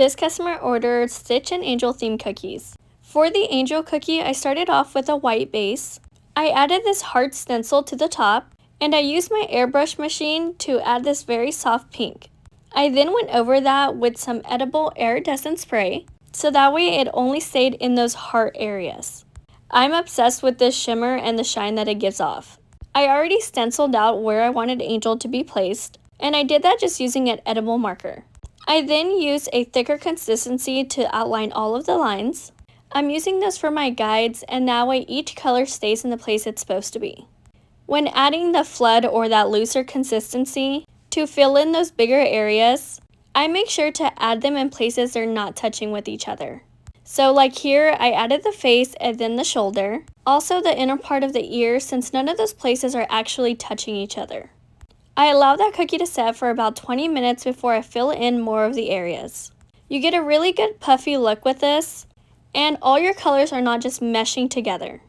This customer ordered Stitch and Angel theme cookies. For the Angel cookie, I started off with a white base. I added this heart stencil to the top, and I used my airbrush machine to add this very soft pink. I then went over that with some edible iridescent spray, so that way it only stayed in those heart areas. I'm obsessed with this shimmer and the shine that it gives off. I already stenciled out where I wanted Angel to be placed, and I did that just using an edible marker. I then used a thicker consistency to outline all of the lines. I'm using this for my guides, and that way each color stays in the place it's supposed to be. When adding the flood or that looser consistency to fill in those bigger areas, I make sure to add them in places they're not touching with each other. So like here, I added the face and then the shoulder, also the inner part of the ear, since none of those places are actually touching each other. I allow that cookie to set for about 20 minutes before I fill in more of the areas. You get a really good puffy look with this, and all your colors are not just meshing together.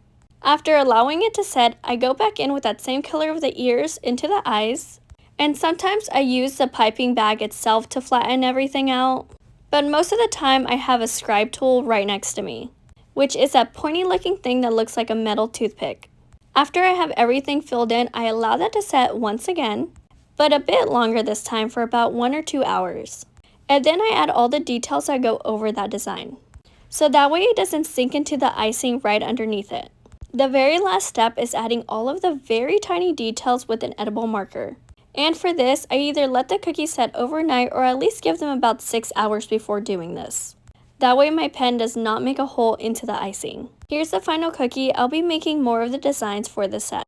After allowing it to set, I go back in with that same color of the ears into the eyes, and sometimes I use the piping bag itself to flatten everything out, but most of the time I have a scribe tool right next to me, which is that pointy looking thing that looks like a metal toothpick. After I have everything filled in, I allow that to set once again, but a bit longer this time for about 1 or 2 hours. And then I add all the details that go over that design, so that way it doesn't sink into the icing right underneath it. The very last step is adding all of the very tiny details with an edible marker. And for this, I either let the cookies set overnight or at least give them about 6 hours before doing this. That way my pen does not make a hole into the icing. Here's the final cookie. I'll be making more of the designs for this set.